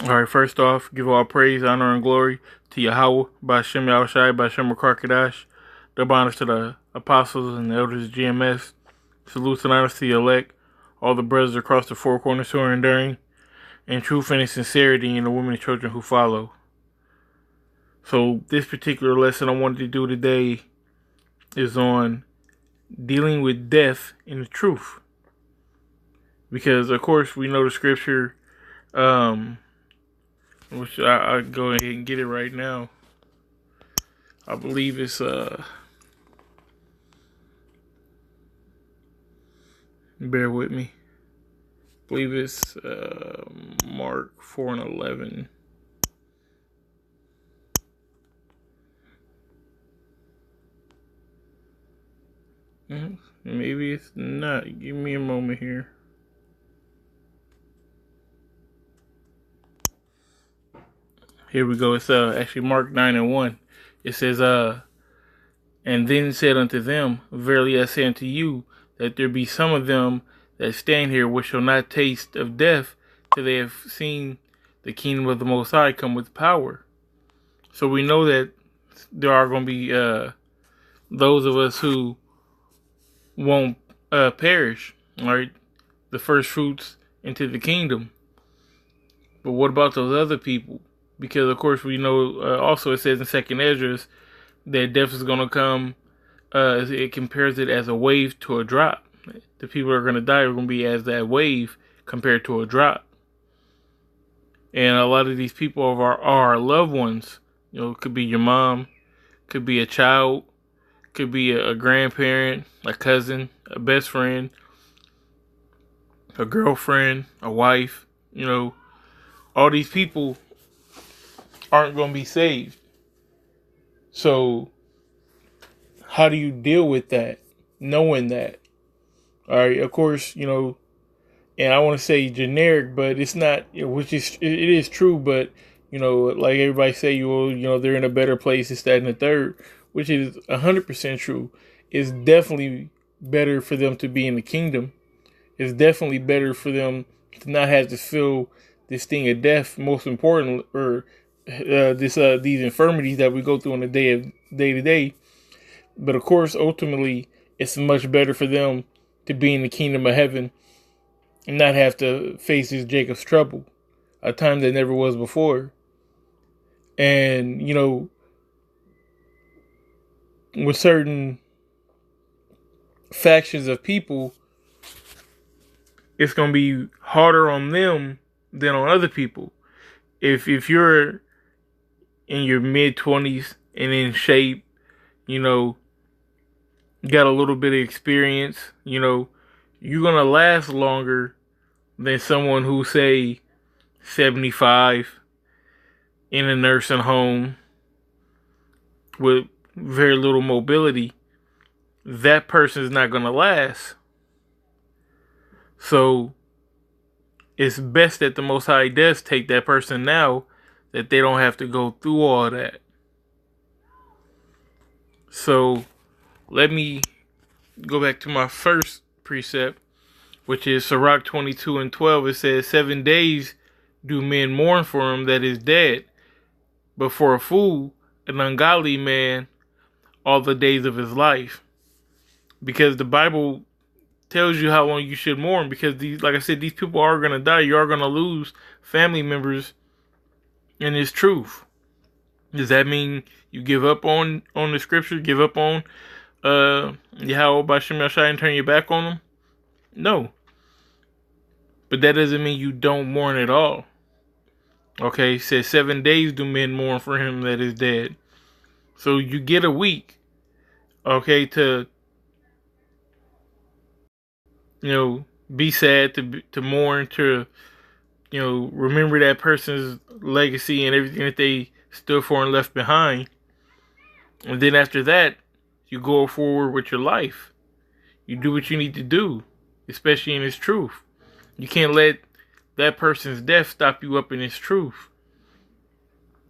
All right, first off, give all praise, honor, and glory to Yahweh, Bashem Yahushai, Bashem Karkadash. Double honors to the apostles and the elders of GMS. Salutes and honors to the elect, all the brothers across the four corners who are enduring, and truth and sincerity in the women and children who follow. So this particular lesson I wanted to do today is on dealing with death in the truth. Because, of course, we know the scripture, which I'll go ahead and get it right now. I believe it's, bear with me. I believe it's Mark 4:11. Maybe it's not. Give me a moment here. Here we go. It's actually Mark 9:1. It says, and then said unto them, verily I say unto you, that there be some of them that stand here which shall not taste of death till they have seen the kingdom of the Most High come with power. So we know that there are going to be those of us who won't perish, right? The first fruits into the kingdom. But what about those other people? Because of course we know also it says in 2nd Esdras that death is going to come. It compares it as a wave to a drop. The people that are going to die are going to be as that wave compared to a drop. And a lot of these people are our loved ones. You know, it could be your mom, could be a child, could be a grandparent, a cousin, a best friend, a girlfriend, a wife. You know, all these people aren't going to be saved. So how do you deal with that, knowing that? All right, of course, you know, and I want to say generic, but it's not, you know, which is, it is true, but, you know, like everybody say, well, you know, they're in a better place, this, that, and the third, which is 100% true. It's definitely better for them to be in the kingdom. It's definitely better for them to not have to feel this thing of death, most important, or these infirmities that we go through on a day to day. But of course, ultimately, it's much better for them to be in the kingdom of heaven and not have to face this Jacob's trouble, a time that never was before. And, you know, with certain factions of people, it's going to be harder on them than on other people. If you're in your mid-20s and in shape, you know, got a little bit of experience, you know, you're going to last longer than someone who, say, 75 in a nursing home with very little mobility. That person is not going to last. So it's best that the Most High does take that person now, that they don't have to go through all that. So let me go back to my first precept, which is Sirach 22:12. It says, 7 days do men mourn for him that is dead, but for a fool, an ungodly man, all the days of his life. Because the Bible tells you how long you should mourn, because these, like I said, these people are going to die. You are going to lose family members in this truth. Does that mean you give up on the scripture, give up on Yahweh Bashem Yashai and turn your back on them? No. But that doesn't mean you don't mourn at all. Okay, it says 7 days do men mourn for him that is dead. So you get a week, okay, to, you know, be sad, to mourn, to, you know, remember that person's legacy and everything that they stood for and left behind. And then after that, you go forward with your life. You do what you need to do, especially in His truth. You can't let that person's death stop you up in His truth.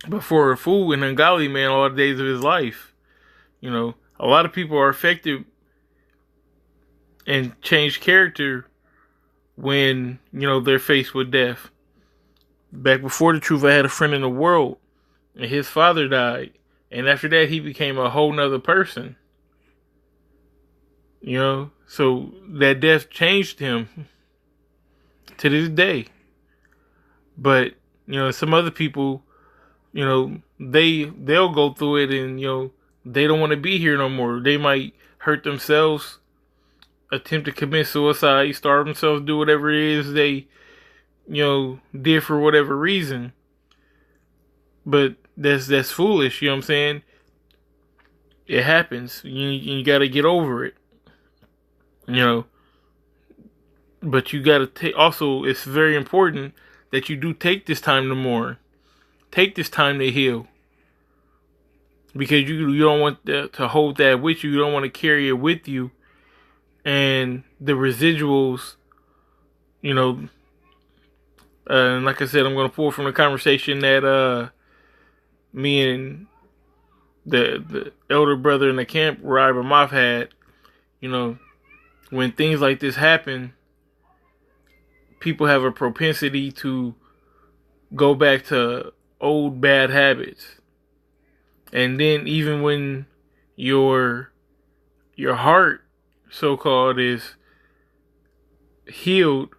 But for a fool and ungodly man, all the days of his life, you know, a lot of people are affected and change character when, you know, they're faced with death. Back before the truth, I had a friend in the world, and his father died. And after that, he became a whole nother person. You know, so that death changed him to this day. But, you know, some other people, you know, they'll go through it and, you know, they don't want to be here no more. They might hurt themselves, attempt to commit suicide, starve themselves, do whatever it is they, you know, did for whatever reason. But that's foolish, you know what I'm saying? It happens. You got to get over it. You know, but you got to take, also, it's very important that you do take this time to mourn. Take this time to heal. Because you don't want to hold that with you. You don't want to carry it with you. And the residuals, you know, and like I said, I'm going to pull from the conversation that me and the elder brother in the camp, Ryber Moff, had. You know, when things like this happen, people have a propensity to go back to old bad habits. And then even when your heart, so-called, is healed,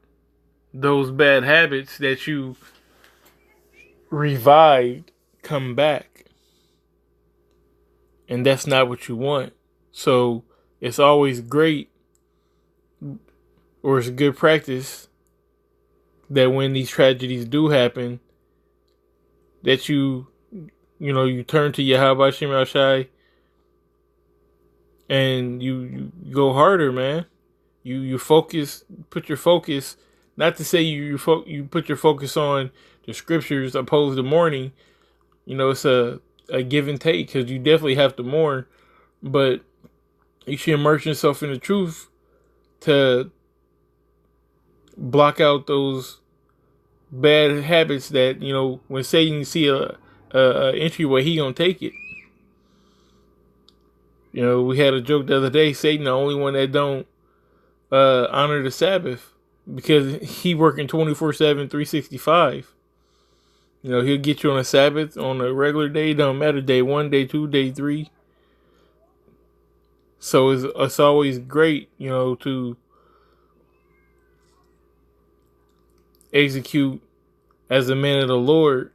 those bad habits that you revived come back. And that's not what you want. So it's always great, or it's a good practice, that when these tragedies do happen, that you turn to Yahweh Shem Shai and you go harder, man. You focus, put your focus, not to say you put your focus on the scriptures opposed to mourning. You know, it's a give and take, because you definitely have to mourn, but you should immerse yourself in the truth to block out those bad habits that, you know, when Satan see a entryway, he gonna take it. You know, we had a joke the other day, Satan the only one that don't honor the Sabbath, because he working 24/7, 365. You know, he'll get you on a Sabbath, on a regular day, don't matter, day 1, day 2, day 3. So it's always great, you know, to execute as a man of the Lord,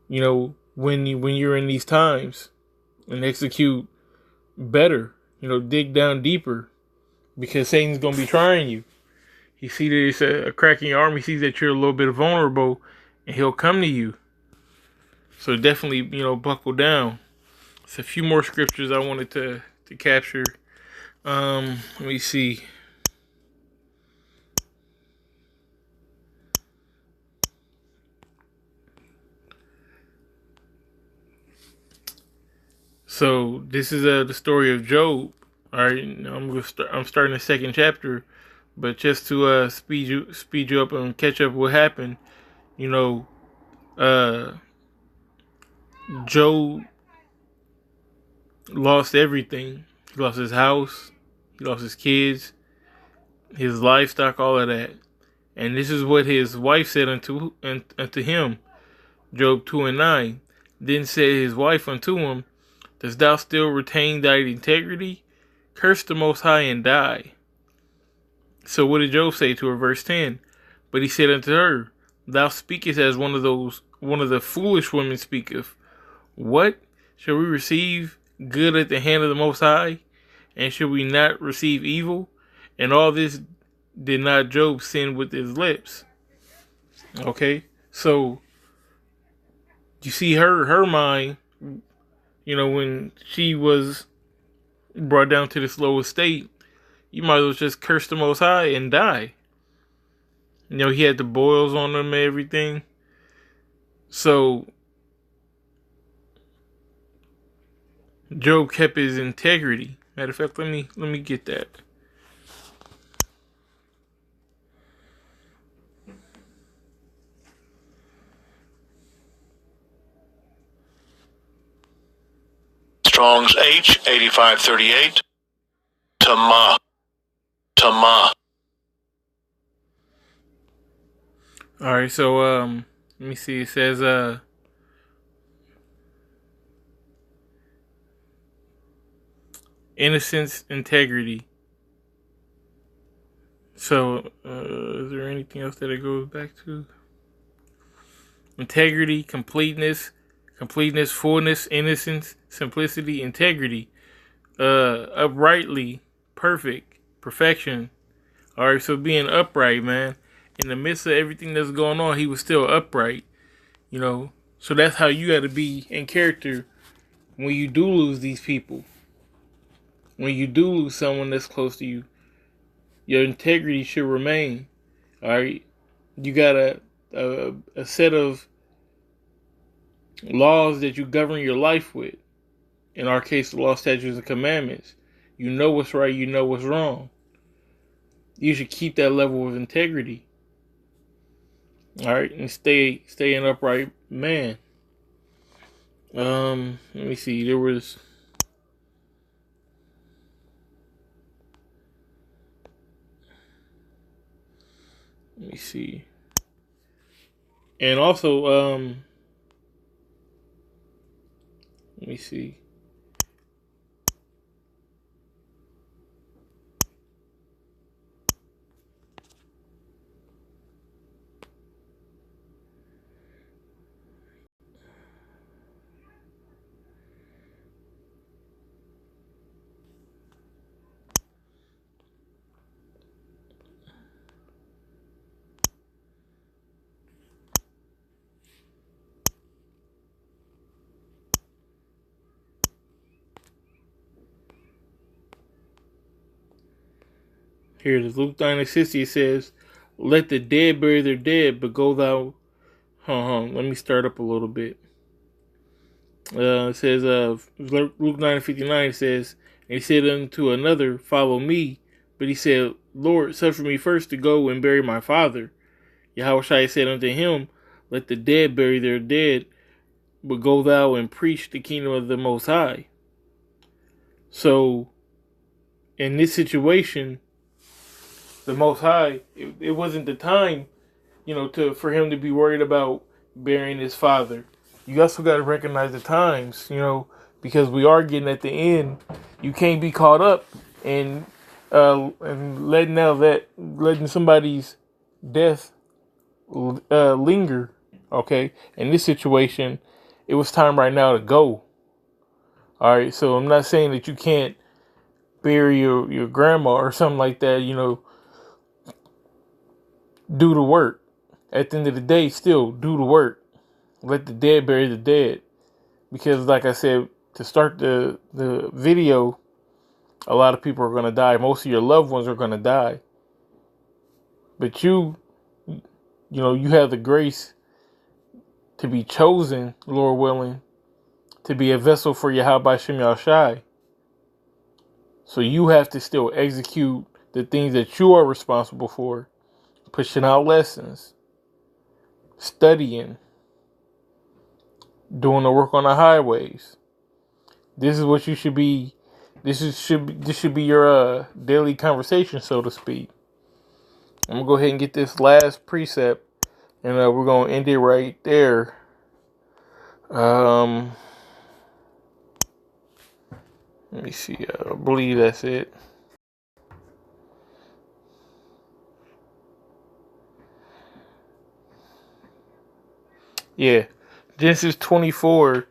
you know, when you're in these times, and execute better, you know, dig down deeper, because Satan's going to be trying you. He sees that it's a crack in your arm, he sees that you're a little bit vulnerable, and he'll come to you. So definitely, you know, buckle down. It's a few more scriptures I wanted to capture. Let me see. So this is the story of Job. All right, I'm starting the second chapter, but just to speed you up and catch up what happened. You know, Job lost everything. He lost his house, he lost his kids, his livestock, all of that. And this is what his wife said unto him. Job 2:9. Then said his wife unto him, dost thou still retain thy integrity? Curse the Most High and die. So what did Job say to her? Verse 10. But he said unto her, thou speakest as one of the foolish women speaketh. What? Shall we receive good at the hand of the Most High? And shall we not receive evil? And all this did not Job sin with his lips. Okay? So you see her mind, you know, when she was brought down to this lower state, you might as well just curse the Most High and die. You know, he had the boils on him and everything. So Job kept his integrity. Matter of fact, let me get that. Strong's H8538. Tama. All right, so let me see. It says innocence, integrity. So, is there anything else that it goes back to? Integrity, completeness, fullness, innocence, simplicity, integrity, uprightly, perfect, perfection. All right, so being upright, man. In the midst of everything that's going on, he was still upright, you know. So that's how you got to be in character when you do lose these people. When you do lose someone that's close to you, your integrity should remain. All right, you got a set of laws that you govern your life with. In our case, the law, statutes, and commandments. You know what's right. You know what's wrong. You should keep that level of integrity. All right, and stay an upright man. Let me see. There was. Let me see. And also, let me see. Here it is. Luke 9:60. It says, "Let the dead bury their dead, but go thou." Let me start up a little bit. It says, Luke 9:59. It says, "And he said unto another, Follow me. But he said, Lord, suffer me first to go and bury my father. Yahushua said unto him, Let the dead bury their dead, but go thou and preach the kingdom of the Most High." So, in this situation, the Most High, it wasn't the time, for him to be worried about burying his father. You also got to recognize the times, because we are getting at the end. You can't be caught up in and letting somebody's death linger. Okay, in this situation, it was time right now to go. All right, so I'm not saying that you can't bury your grandma or something like that. Do the work. At the end of the day, still do the work. Let the dead bury the dead. Because like I said, to start the video, a lot of people are going to die. Most of your loved ones are going to die. But you have the grace to be chosen, Lord willing, to be a vessel for Yahweh Shem Yahushai. So you have to still execute the things that you are responsible for. Pushing out lessons, studying, doing the work on the highways. This is what you should be. This should be your daily conversation, so to speak. I'm gonna go ahead and get this last precept, and we're gonna end it right there. Let me see. I believe that's it. Yeah, Genesis 24.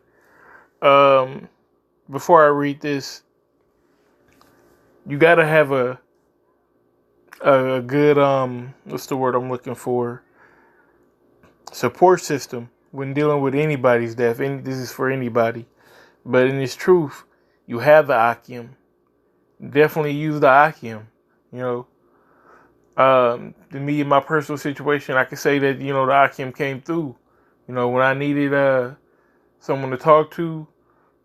Before I read this, you gotta have a good what's the word I'm looking for? Support system when dealing with anybody's death. And this is for anybody. But in its truth, you have the Akim. Definitely use the Akim. To me, in my personal situation, I can say that, the Akim came through. When I needed someone to talk to,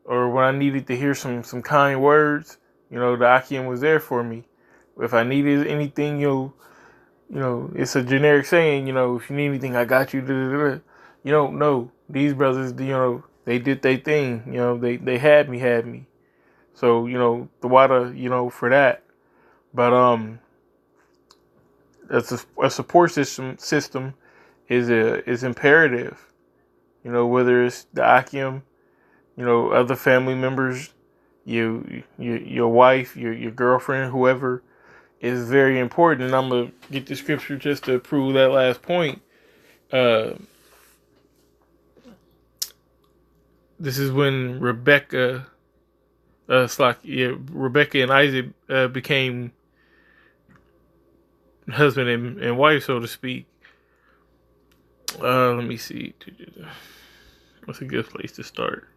or when I needed to hear some kind words, the Akim was there for me. If I needed anything, it's a generic saying, if you need anything, I got you. No, these brothers, they did their thing. They had me. So, the water, for that. But, that's a support system is imperative. You know, whether it's the Akim, you know, other family members, your wife, your girlfriend, whoever, is very important. And I'm gonna get the scripture just to prove that last point. This is when Rebecca and Isaac became husband and wife, so to speak. Let me see. What's a good place to start?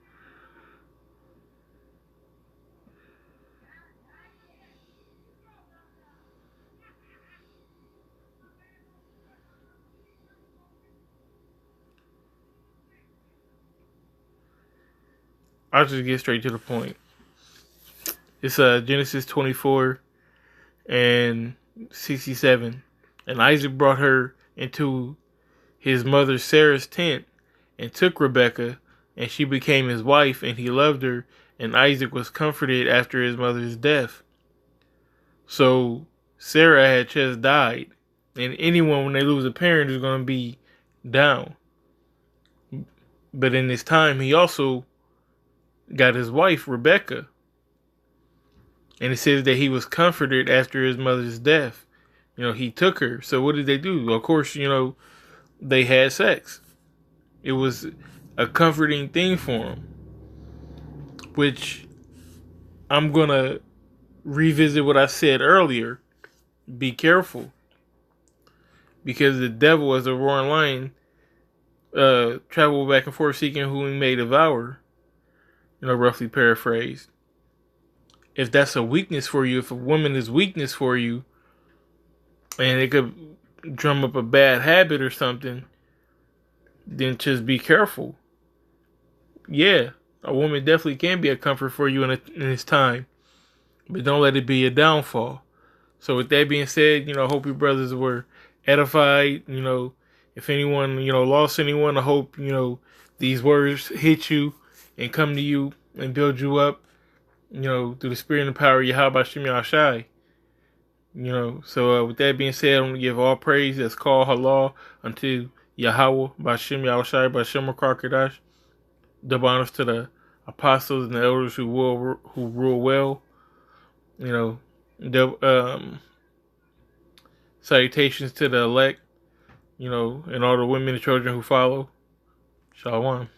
I'll just get straight to the point. It's Genesis 24 and 67. And Isaac brought her into his mother Sarah's tent and took Rebekah, and she became his wife, and he loved her, and Isaac was comforted after his mother's death. So Sarah had just died, and anyone, when they lose a parent, is going to be down. But in this time, he also got his wife, Rebekah. And it says that he was comforted after his mother's death. You know, he took her. So what did they do? Of course, you know, they had sex. It was a comforting thing for him. Which I'm going to revisit what I said earlier. Be careful. Because the devil, as a roaring lion, traveled back and forth seeking whom he may devour. You know, roughly paraphrased. If that's a weakness for you, if a woman is weakness for you, and it could drum up a bad habit or something, then just be careful. Yeah, a woman definitely can be a comfort for you in this time, but don't let it be a downfall. So with that being said, you know, I hope your brothers were edified. You know, if anyone, you know, lost anyone, I hope, you know, these words hit you and come to you and build you up, you know, through the spirit and the power of Yahweh Shem Yahshai. You know, so with that being said, I'm going to give all praise that's called halal unto Yahweh Bashem Yahushai Bashem Karkadash. Double honors to the apostles and the elders who rule well. You know, salutations to the elect, you know, and all the women and children who follow. Shalom.